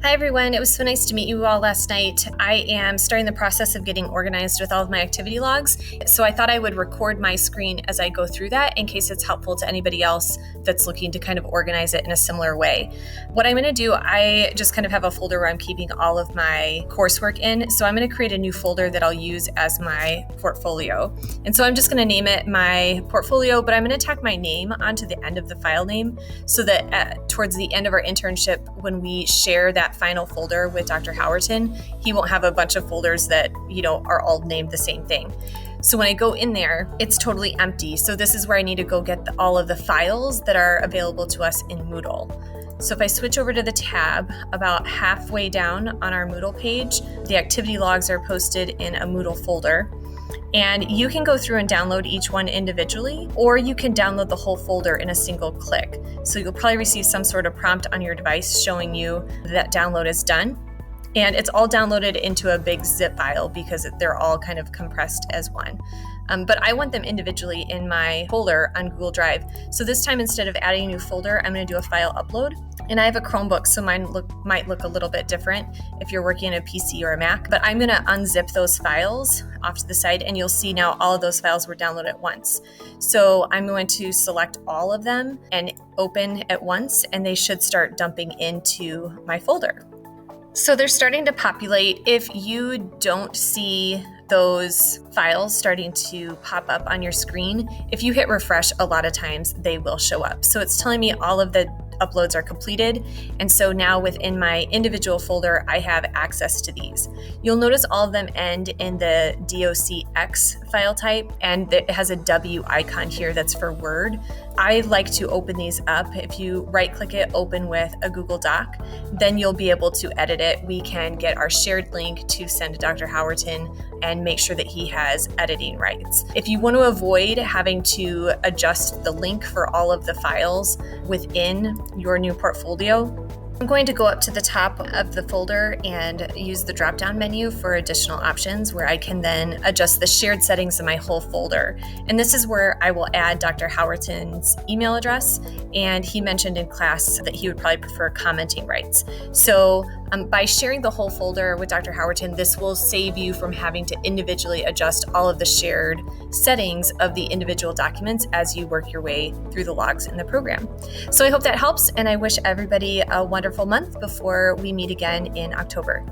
Hi, everyone. It was so nice to meet you all last night. I am starting the process of getting organized with all of my activity logs. So I thought I would record my screen as I go through that in case it's helpful to anybody else that's looking to kind of organize it in a similar way. What I'm going to do, I just kind of have a folder where I'm keeping all of my coursework in. So I'm going to create a new folder that I'll use as my portfolio. And so I'm just going to name it my portfolio, but I'm going to tack my name onto the end of the file name so that towards the end of our internship, when we share that final folder with Dr. Howerton, he won't have a bunch of folders that, are all named the same thing. So when I go in there, it's totally empty. So this is where I need to go get all of the files that are available to us in Moodle. So if I switch over to the tab, about halfway down on our Moodle page, the activity logs are posted in a Moodle folder. And you can go through and download each one individually, or you can download the whole folder in a single click. So you'll probably receive some sort of prompt on your device showing you that download is done. And it's all downloaded into a big zip file because they're all kind of compressed as one. But I want them individually in my folder on Google Drive. So this time, instead of adding a new folder, I'm going to do a file upload. And I have a Chromebook, so mine might look a little bit different if you're working on a PC or a Mac. But I'm going to unzip those files off to the side, and you'll see now all of those files were downloaded at once. So I'm going to select all of them and open at once, and they should start dumping into my folder. So they're starting to populate. If you don't see those files starting to pop up on your screen, if you hit refresh, a lot of times they will show up. So it's telling me all of the uploads are completed. And so now within my individual folder, I have access to these. You'll notice all of them end in the docx file type, and it has a W icon here that's for Word. I like to open these up. If you right click it, open with a Google Doc, then you'll be able to edit it. We can get our shared link to send to Dr. Howerton and make sure that he has editing rights. If you want to avoid having to adjust the link for all of the files within your new portfolio, I'm going to go up to the top of the folder and use the drop-down menu for additional options where I can then adjust the shared settings of my whole folder. And this is where I will add Dr. Howerton's email address. And he mentioned in class that he would probably prefer commenting rights. So by sharing the whole folder with Dr. Howerton, this will save you from having to individually adjust all of the shared settings of the individual documents as you work your way through the logs in the program. So I hope that helps, and I wish everybody a wonderful month before we meet again in October.